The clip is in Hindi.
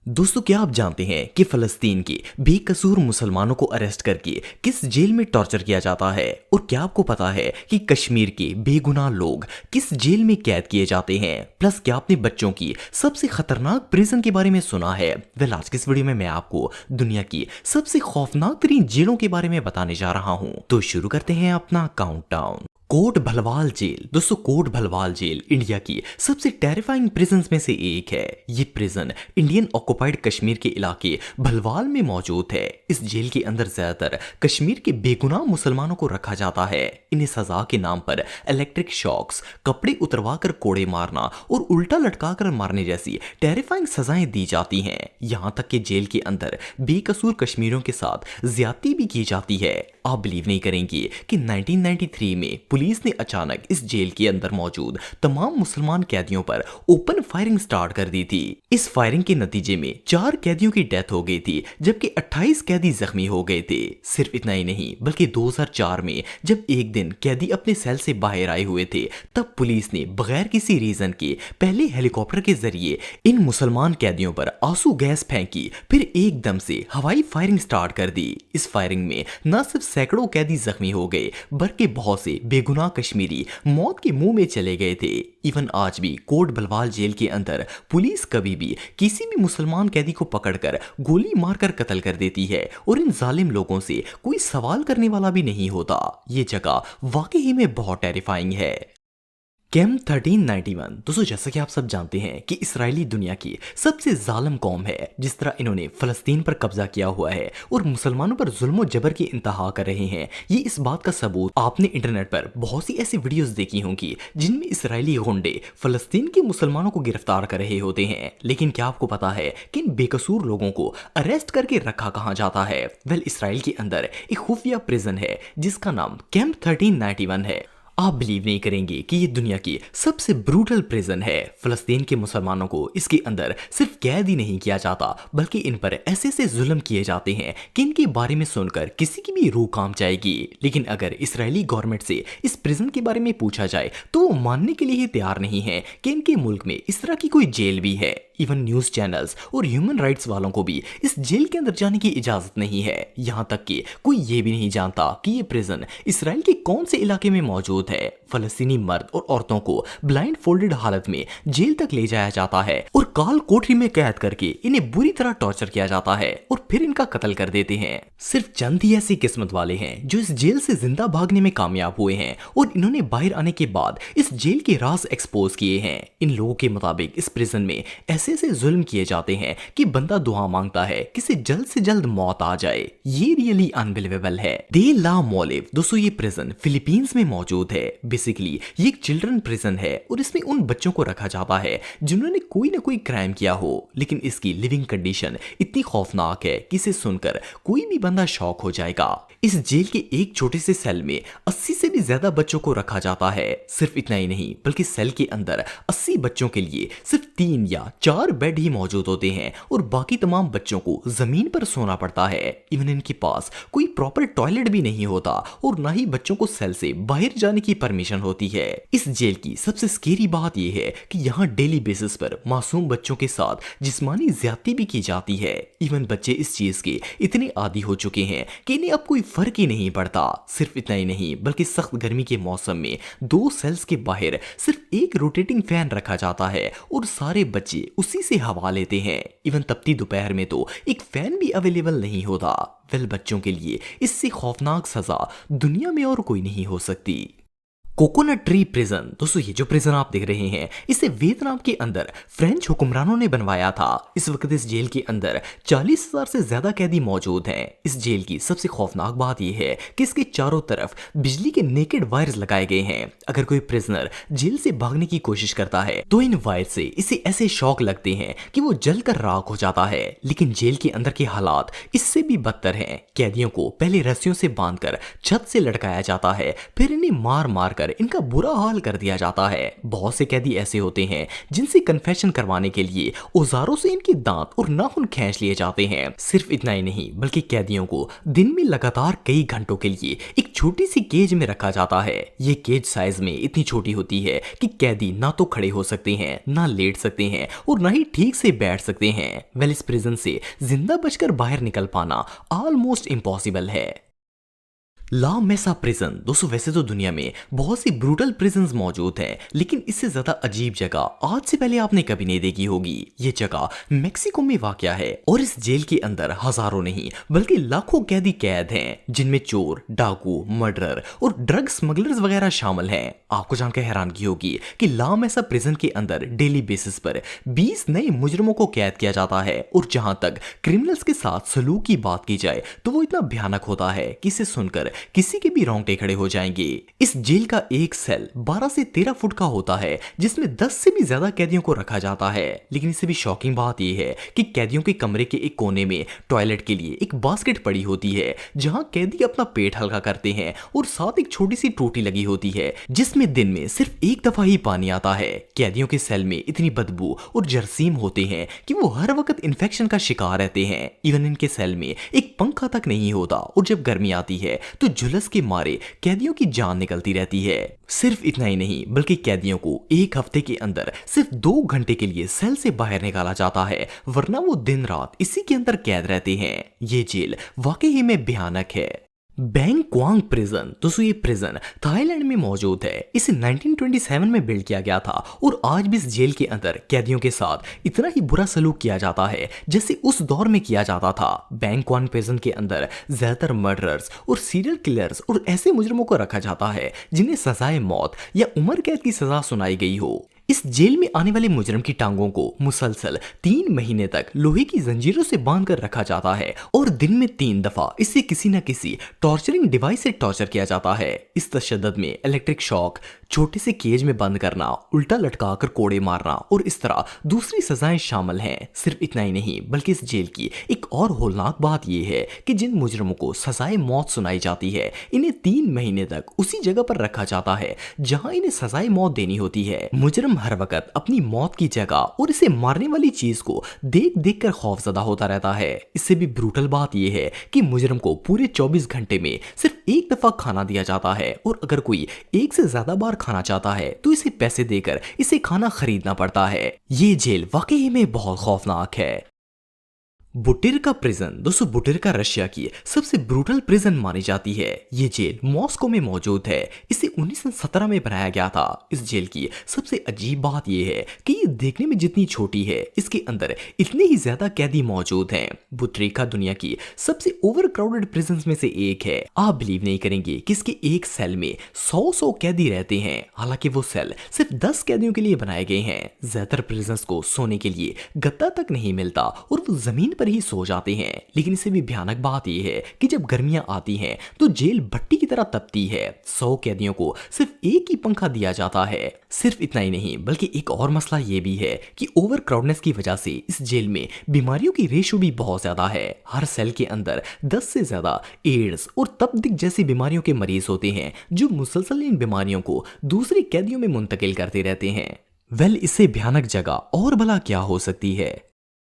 दोस्तों, क्या आप जानते हैं कि फलस्तीन के बेकसूर मुसलमानों को अरेस्ट करके किस जेल में टॉर्चर किया जाता है? और क्या आपको पता है कि कश्मीर के बेगुनाह लोग किस जेल में कैद किए जाते हैं? प्लस क्या आपने बच्चों की सबसे खतरनाक प्रिजन के बारे में सुना है? आज की इस वीडियो में मैं आपको दुनिया की सबसे खौफनाक तरीन जेलों के बारे में बताने जा रहा हूं। तो शुरू करते हैं अपना काउंटडाउन। कोट भलवाल जेल। दोस्तों, कोट भलवाल जेल इंडिया की सबसे टेरिफाइंग प्रिजन्स में से एक है। ये प्रिजन इंडियन ऑक्युपाइड कश्मीर के इलाके भलवाल में मौजूद है। इस जेल के अंदर ज्यादातर कश्मीर के बेगुनाह मुसलमानों को रखा जाता है। इन्हें सजा के नाम पर इलेक्ट्रिक शॉक्स, कपड़े उतरवाकर कोड़े मारना और उल्टा लटकाकर मारने जैसी टेरिफाइंग सजाएं दी जाती हैं। यहां तक कि जेल के अंदर बेकसूर कश्मीरियों के साथ ज्यादती भी की जाती है। आप बिलीव नहीं करेंगे कि 1993 में पुलिस ने अचानक इस जेल के अंदर मौजूद तमाम मुसलमान कैदियों पर ओपन फायरिंग स्टार्ट कर दी थी। इस फायरिंग के नतीजे में 4 कैदियों की डेथ हो गई थी, जबकि 28 कैदी जख्मी हो गए थे। सिर्फ इतना ही नहीं, बल्कि 2004 में जब एक दिन कैदी अपने सेल से बाहर आए हुए थे, तब पुलिस ने बगैर किसी रीजन के पहले हेलीकॉप्टर के जरिए इन मुसलमान कैदियों पर आंसू गैस फेंकी, फिर एकदम से हवाई फायरिंग स्टार्ट कर दी। इस फायरिंग में न सिर्फ सैकड़ों कैदी जख्मी हो गए, बल्कि बहुत से बेगुनाह कश्मीरी मौत के मुंह में चले गए थे। इवन आज भी कोट भलवाल जेल के अंदर पुलिस कभी भी किसी भी मुसलमान कैदी को पकड़कर गोली मारकर कत्ल कर देती है, और इन जालिम लोगों से कोई सवाल करने वाला भी नहीं होता। ये जगह वाकई में बहुत टेरिफाइंग है। कैंप 1391। दोस्तों, जैसा कि आप सब जानते हैं कि इसराइली दुनिया की सबसे जालिम कौम है। जिस तरह इन्होंने फलस्तीन पर कब्जा किया हुआ है और मुसलमानों पर जुल्म जबर की इंतहा कर रहे हैं, ये इस बात का सबूत आपने इंटरनेट पर बहुत सी ऐसी वीडियोस देखी होंगी जिनमें इसराइली गुंडे फलस्तीन के मुसलमानों को गिरफ्तार कर रहे होते हैं। लेकिन क्या आपको पता है कि इन बेकसूर लोगों को अरेस्ट करके रखा कहां जाता है? इसराइल के अंदर एक खुफिया प्रिजन है जिसका नाम कैंप 1391 है। आप बिलीव नहीं करेंगे कि ये दुनिया की सबसे ब्रूटल प्रिजन है। फलस्तीन के मुसलमानों को इसके अंदर सिर्फ कैद ही नहीं किया जाता, बल्कि इन पर ऐसे ऐसे जुल्म किए जाते हैं कि इनके बारे में सुनकर किसी की भी रूह कांप जाएगी। लेकिन अगर इसराइली गवर्नमेंट से इस प्रिजन के बारे में पूछा जाए तो वो मानने के लिए ही तैयार नहीं है कि इनके मुल्क में इस तरह की कोई जेल भी है। इवन न्यूज चैनल्स और ह्यूमन राइट्स वालों को भी इस जेल के अंदर जाने की इजाजत नहीं है। यहां तक कि कोई ये भी नहीं जानता कि ये प्रिजन इसराइल के कौन से इलाके में मौजूद है। फलस्तीनी मर्द और औरतों को ब्लाइंड फोल्डेड हालत में जेल तक ले जाया जाता है और काल कोठरी में कैद करके इन्हें बुरी तरह टॉर्चर किया जाता है और फिर इनका कत्ल कर देते हैं। सिर्फ चंद ही ऐसी किस्मत वाले हैं जो इस जेल से जिंदा भागने में कामयाब हुए हैं, और इन्होंने बाहर आने के बाद इस जेल के राज एक्सपोज किए हैं। इन लोगों के मुताबिक इस प्रिजन में ऐसे ऐसे जुल्म किए जाते हैं कि बंदा दुआ मांगता है कि से जल्द मौत आ जाए। ये रियली अनबिलीवेबल है। दे ला मोलिव। दोस्तों, ये प्रिजन फिलीपींस में मौजूद है। बेसिकली ये एक चिल्ड्रन प्रिजन है और इसमें उन बच्चों को रखा जाता है जिन्होंने कोई ना कोई क्राइम किया हो। लेकिन इसकी लिविंग कंडीशन इतनी खौफनाक है कि इसे सुनकर कोई भी बंदा शॉक हो जाएगा। इस जेल के एक छोटे से सेल में 80 से भी ज्यादा बच्चों को रखा जाता है। सिर्फ इतना ही नहीं, बल्कि सेल के अंदर 80 बच्चों के लिए सिर्फ 3 या 4 बेड ही मौजूद होते हैं और बाकी तमाम बच्चों को जमीन पर सोना पड़ता है। इवन इनके पास कोई प्रॉपर टॉयलेट भी नहीं होता और ना ही बच्चों को सेल से बाहर जाने की परमिशन होती है। इस जेल की सबसे स्केरी बात यह है कि यहाँ डेली बेसिस पर मासूम बच्चों के साथ जिस्मानी ज्यादती भी की जाती है। इवन बच्चे इस चीज के इतने आदी हो चुके हैं कि इन्हें अब कोई फर्क ही नहीं पड़ता। सिर्फ इतना ही नहीं, बल्कि सख्त गर्मी के मौसम में 2 सेल्स के बाहर सिर्फ एक रोटेटिंग फैन रखा जाता है और सारे बच्चे उसी से हवा लेते हैं। इवन तपती दोपहर में तो एक फैन भी अवेलेबल नहीं होता। बच्चों के लिए इससे खौफनाक सजा दुनिया में और कोई नहीं हो सकती। Coconut tree prison. दोस्तों, ये जो प्रिजन आप देख रहे हैं, इसे वियतनाम के अंदर फ्रेंच हुक्मरानों ने बनवाया था। इस वक्त इस जेल के अंदर 40,000 से ज्यादा कैदी मौजूद हैं। इस जेल की सबसे खौफनाक बात यह है कि इसके चारों तरफ बिजली के नेकेड वायर्स लगाए गए हैं। अगर कोई प्रिजनर जेल से भागने की कोशिश करता है तो इन वायर से इसे ऐसे शॉक लगते हैं कि वो जलकर राख हो जाता है। लेकिन जेल के अंदर के हालात इससे भी बदतर हैं। कैदियों को पहले रस्सियों से बांधकर छत से लटकाया जाता है, फिर इन्हें मार मार कर कर इनका बुरा हाल कर दिया जाता है। बहुत से कैदी ऐसे होते हैं जिनसे कन्फेशन करवाने के लिए औजारों से इनके दांत और नाखून खींच लिए जाते हैं। सिर्फ इतना ही नहीं बल्कि कैदियों को दिन में लगातार कई घंटों के लिए एक छोटी सी केज में रखा जाता है। ये केज साइज में इतनी छोटी होती है कि कैदी ना तो खड़े हो सकते हैं, ना लेट सकते हैं और ना ही ठीक से बैठ सकते हैं। वेल, इस प्रिजन से जिंदा बचकर बाहर निकल पाना ऑलमोस्ट इम्पॉसिबल है। ला मेसा प्रिजन। दोस्तों, वैसे तो दुनिया में बहुत सी ब्रूटल प्रिजन्स मौजूद हैं, लेकिन इससे ज्यादा अजीब जगह आज से पहले आपने कभी नहीं देखी होगी। ये जगह मेक्सिको में वाक़या है और इस जेल के अंदर हजारों नहीं बल्कि लाखों कैदी कैद हैं, जिनमें चोर, डाकू, मर्डरर और ड्रग स्मगलर्स वगैरह शामिल हैं। आपको जानकर हैरानगी होगी कि ला मेसा प्रिजन के अंदर डेली बेसिस पर 20 नए मुजरिमों को कैद किया जाता है और जहां तक क्रिमिनल्स के साथ सलूक की बात की जाए तो वो इतना भयानक होता है कि इसे सुनकर किसी के भी रोंगटे खड़े हो जाएंगे। इस जेल का एक सेल 12 से 13 फुट का होता है, जिसमें 10 से भी ज्यादा कैदियों को रखा जाता है। लेकिन इससे भी शॉकिंग बात यह है कि कैदियों के कमरे के एक कोने में टॉयलेट के लिए एक बास्केट पड़ी होती है, जहां कैदी अपना पेट हल्का करते हैं और साथ एक छोटी सी टोटी लगी होती है जिसमें दिन में सिर्फ एक दफा ही पानी आता है। कैदियों के सेल में इतनी बदबू और जरासीम होते हैं कि वो हर वक्त इन्फेक्शन का शिकार रहते हैं। इवन इनके सेल में एक पंखा तक नहीं होता और जब गर्मी आती है तो झुलस के मारे कैदियों की जान निकलती रहती है। सिर्फ इतना ही नहीं बल्कि कैदियों को एक हफ्ते के अंदर सिर्फ 2 घंटे के लिए सेल से बाहर निकाला जाता है, वरना वो दिन रात इसी के अंदर कैद रहते हैं। ये जेल वाकई ही में भयानक है। Bang Kwang prison. दोस्तों, ये प्रिजन थाईलैंड में मौजूद है। इसे 1927 में बिल्ड किया गया था और आज भी इस जेल के अंदर कैदियों के साथ इतना ही बुरा सलूक किया जाता है जैसे उस दौर में किया जाता था। बैंग क्वांग प्रिजन के अंदर ज्यादातर मर्डरर्स और सीरियल किलर्स और ऐसे मुजरिमों को रखा जाता है जिन्हें सजाए मौत या उम्र कैद की सजा सुनाई गई हो। इस जेल में आने वाले मुजरिम की टांगों को मुसलसल 3 महीने तक लोहे की जंजीरों से बांधकर रखा जाता है और दिन में 3 दफा इसे किसी न किसी टॉर्चरिंग डिवाइस से टॉर्चर किया जाता है। इस तशद्दुद में इलेक्ट्रिक शॉक, छोटे से केज में बंद करना, उल्टा लटकाकर कोड़े मारना और इस तरह दूसरी सजाएं शामिल हैं। सिर्फ इतना ही नहीं बल्कि इस जेल की एक और होलनाक बात यह है कि जिन मुजरिमों को सजाए मौत सुनाई जाती है, इन्हें 3 महीने तक उसी जगह पर रखा जाता है जहां इन्हें सजाए मौत देनी होती है। मुजरिम हर वक्त अपनी मौत की जगह और इसे मारने वाली चीज को देख देख कर खौफजदा होता रहता है। इससे भी ब्रूटल बात यह है कि मुजरिम को पूरे 24 घंटे में सिर्फ एक दफा खाना दिया जाता है और अगर कोई एक से ज्यादा बार खाना चाहता है तो इसे पैसे देकर इसे खाना खरीदना पड़ता है। ये जेल वाकई में बहुत खौफनाक है। बुटिरका प्रिजन। दोस्तों, बुटिरका रशिया की सबसे ब्रूटल प्रिजन मानी जाती है। ये जेल मॉस्को में मौजूद है। इसे 1917 में बनाया गया था। इस जेल की सबसे अजीब बात यह है कि ये देखने में जितनी छोटी है, इसके अंदर इतने ही ज्यादा कैदी मौजूद हैं। बुटिरका दुनिया की सबसे ओवर क्राउडेड प्रिजन में से एक है। आप बिलीव नहीं करेंगे कि इसके एक सेल में 100 कैदी रहते हैं। हालांकि वो सेल सिर्फ 10 कैदियों के लिए बनाए गए हैं। ज्यादातर प्रिजनर्स को सोने के लिए गद्दा तक नहीं मिलता और वो जमीन पर ही सो जाते हैं। लेकिन इससे भी भयानक बात यह है कि जब गर्मियां आती हैं तो जेल भट्टी की तरह तपती है। 100 कैदियों को सिर्फ एक ही पंखा दिया जाता है। सिर्फ इतना ही नहीं बल्कि एक और मसला यह भी है कि ओवर क्राउडनेस की वजह से इस जेल में बीमारियों की रेशो भी बहुत ज्यादा है। हर सेल के अंदर 10 से ज्यादा एड्स और तपेदिक जैसी बीमारियों के मरीज होते हैं, जो मुसलसल इन बीमारियों को दूसरे कैदियों में मुंतकिल करते रहते हैं। वेल, इससे भयानक जगह और भला क्या हो सकती है।